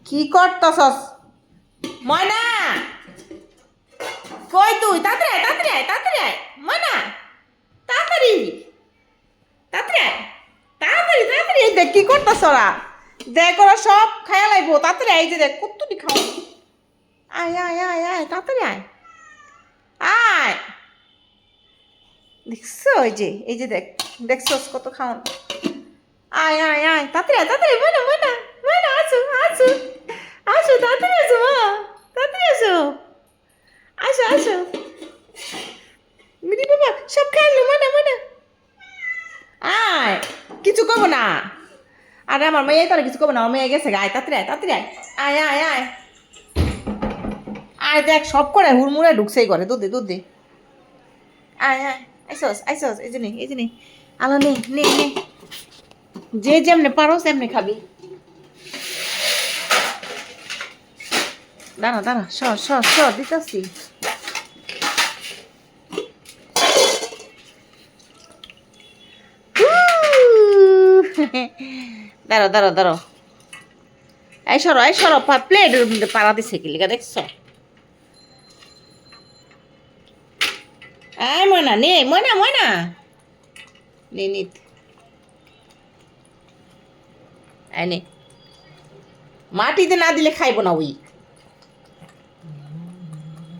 কি করতেছস ময়না? কই তুই? তাড়াতাড়ি আয়, তাড়াতাড়ি আয়, তাড়াতাড়ি আয় ময়না, তাড়াতাড়ি তাড়াতাড়ি আয়, তাড়াতাড়ি তাড়াতাড়ি। এই দেখ কি করতেছ ওরা, দেখ ওরা সব খায়া লাইবো। তাড়াতাড়ি আয়, এই যে দেখ কতটি খাও। আয় আয় আয় আয়, তাড়াতাড়ি আয় আয়। দেখছো এই যে দেখ, দেখছস কত খাওন। আয় আয় আয়, তাড়াতাড়ি আয়, তাড়াতাড়ি। ময়না ময়না ময়না, আসো আসো আসো, তাড়াতাড়ি আসো মা, তাড়াতাড়ি আসো, আসো আসো। মিনি বাবা সব খাইলো। ময়না ময়না আয়, কিছু কব না। আরে আমার মেয়ে তোরা কিছু কব না, আমার মেয়ে গেছে। আয় তাড়াতাড়ি আয়, তাড়াতাড়ি আয়, আয় আয় আয় আয়। দেখ সব করে হুড়মুড়ে ঢুকছেই করে। দুধ দে দুধ দে। আয় আয়, আইসস আইসস। এই যে নে, এই যে নে, আলো নে নে নে, যে যেমনে পারো সেমনে খাবি। দাঁড়া দাঁড়া, সর সর সর, দিতেছি। দাঁড়ো দাঁড়ো দাঁড়ো, এই সরো প্লেটের মধ্যে পাড়া দিছে কি লিগা দেখছ? এই ময়না নে, ময়না ময়না নে নিত, এই নে। মাটিতে না দিলে খাইব না ওই।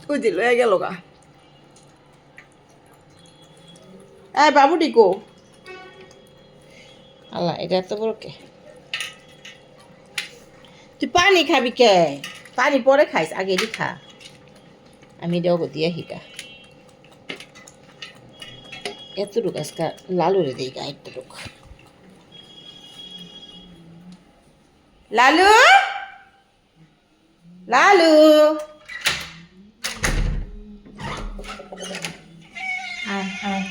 ওই দিল হয়ে গেল গা। এই বাবুটি কো? আল্লাহ, এটা এত বড় কে? তুই পানি খাবি কে? পানি পরে খাইস, আগে এটি খা। আমি দেওয়া দিয়ে হিকা এতটুকু আজকে লালু রে দিই গা এতটুকু। লালু লালু, আয় আয়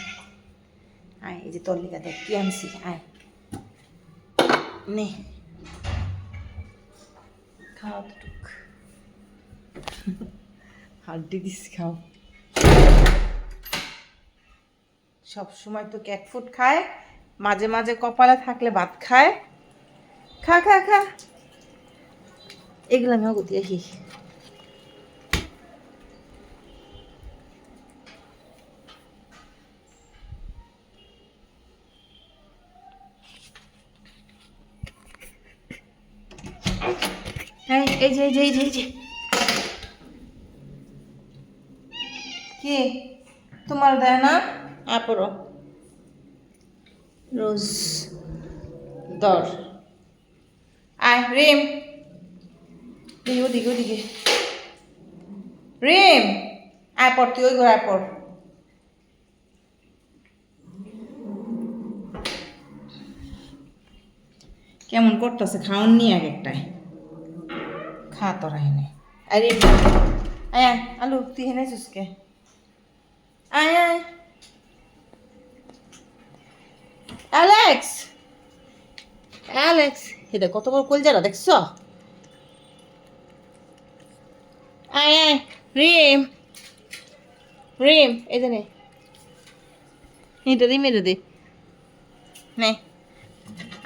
আয়, এই যে তোর লিগা দেখ কি আনছি। আয় নে, খাও এতটুক, হাড্ডি দিস খাও। সব সময় তো ক্যাট ফুড খায়, মাঝে মাঝে কপালে থাকলে ভাত খায়। খা খা খা, এগুলো আমি অগতি আসি। হ্যাঁ, এই যে এই যে এই যে এই যে, কি তোমার দেয় না? আপরো রোজ দর। আয় রিম, দিকে ওদিকে ওদিকে। রিম আয় পর, তুই ওই ঘরে আয় পর। কেমন করতেছে খাওন নিয়ে এক একটাই। খা তোরা এনে। আরে আয় আয়, আলু তুই হেনে চুসকে। আয় আয় অ্যালেক্স, অ্যালেক্স, এটা কত বড় কলজারা দেখছ? আয় আয় রিম, রিম এই যে নে, এটা রিম, এটা দে নে,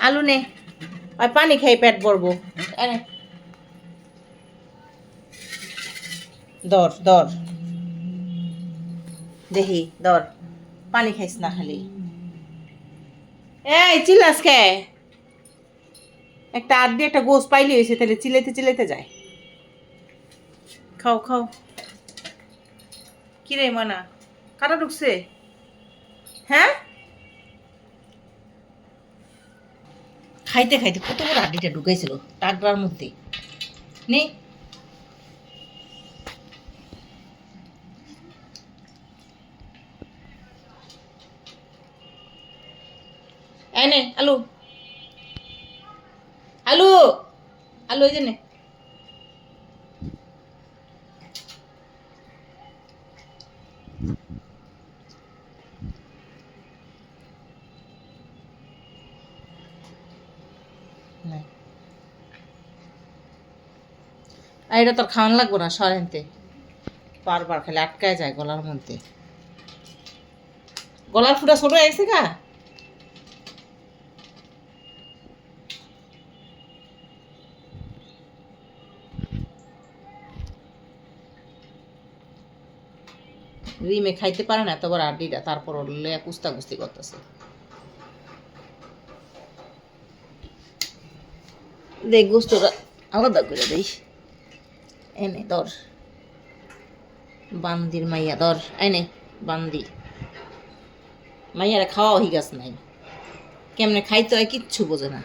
আলু নে। আর পানি খাই পেট ভরবো। আরে দর দর, দেখি দর, পানি খাইস না খালি। এই চিল্লাস কে? একটা আড্ডি একটা গোস পাইলি হয়েছে, তাহলে চিলাইতে চিলাইতে যায়। খাও খাও। কি রে মানা, কাটা ঢুকছে? হ্যাঁ, খাইতে খাইতে কত বড় আড্ডিটা ঢুকাইছিল টাকরার মধ্যে। নে এই নে আলু, আলু আলু এই যে নে। আর এটা তোর খাওয়ান লাগবো না, সরেনতে বারবার খালি আটকায় যায় গলার মধ্যে। গলার ফুটা ছোট হয়েছে গা। রিমে খাইতে পারে না এতবার আড্ডিটা, তারপর ওলে কুস্তা কুস্তি করতেছে। দেখ গোস্তটা আলাদা করে দেই। এনে ধর বান্দির মাইয়া, ধর এনে বান্দি মাইয়ারা খাওয়া হয়ে গেছে নাই, কেমনে খাইতে হয় কিচ্ছু বোঝে না।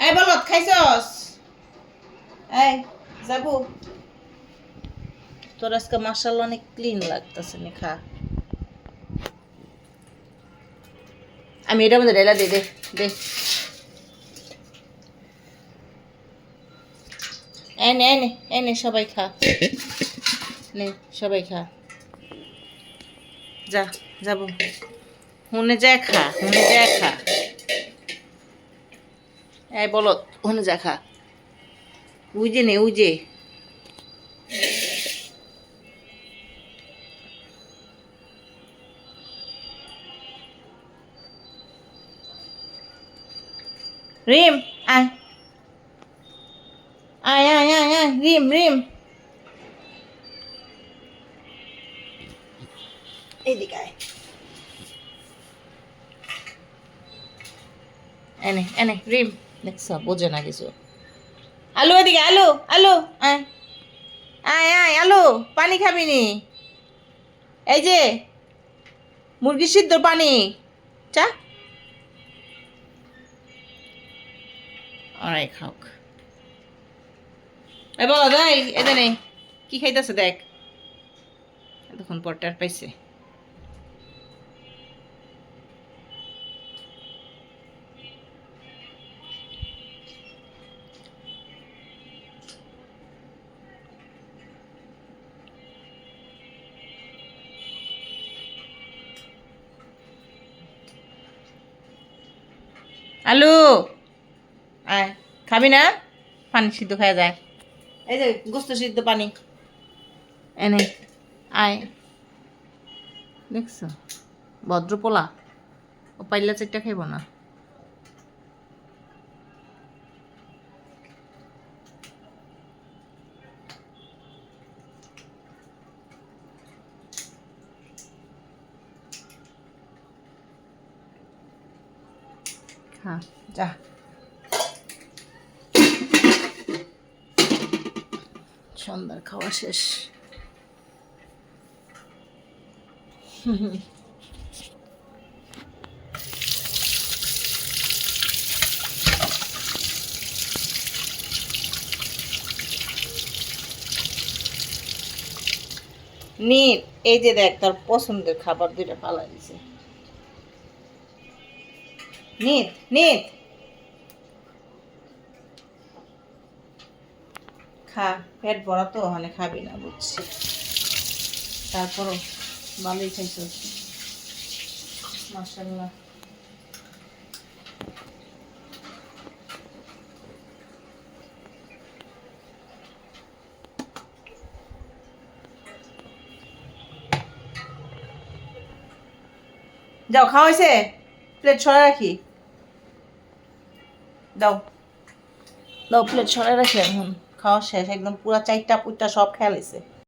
এই বলত খাইছস? এই যাবো তোর আজকে মাশাআল্লাহ অনেক ক্লিন লাগতেছে, নে খা। আমি এটার মধ্যে ঢেলা দে দে দে। এনে এনে এনে সবাই খা, নে সবাই খা। যা যাবো, হুনে যা খা, হুনে যা খা। এই বলত হুনে যা খা, উজে নে উজে। রিম আয় আয় আয় আয় আয়, রিম রিম এদিকে আয়। এনে এনে রিম, দেখছ বোঝে না কিছু। আলু এদিকে, আলু আলু আয় আয় আয়, আলু পানি খাবি নি? এই যে মুরগি সিদ্ধ পানি চা, আরে খাওক। এ বলো দাই এদে নেই কি খাইতেছে দেখ, এতক্ষণ পর টের পাইছে। আলু আয়, খাবি না? পানি সিদ্ধ খাওয়া যায়। এই যে গোস্ত সিদ্ধ পানি এনে আয়। দেখছো ভদ্রপোলা, ও পাইলা চারটা খাইব না। হ্যাঁ যা, সন্ধ্যার খাওয়া শেষ। নিট এই যে দেখ তোর পছন্দের খাবার দুইটা পালাই দিছে। নিট নিট খা, পেট ভরা তো ওখানে খাবি না বুঝছি, তারপরও ভালোই খাইছ মাশাআল্লাহ। যাও খাওয়া হয়েছে, প্লেট সরাই রাখি, দাও দাও প্লেট সরাই রাখি। এখন খাওয়া শেষ, একদম পুরা চারটা পুরটা সব খেয়াল হয়েছে।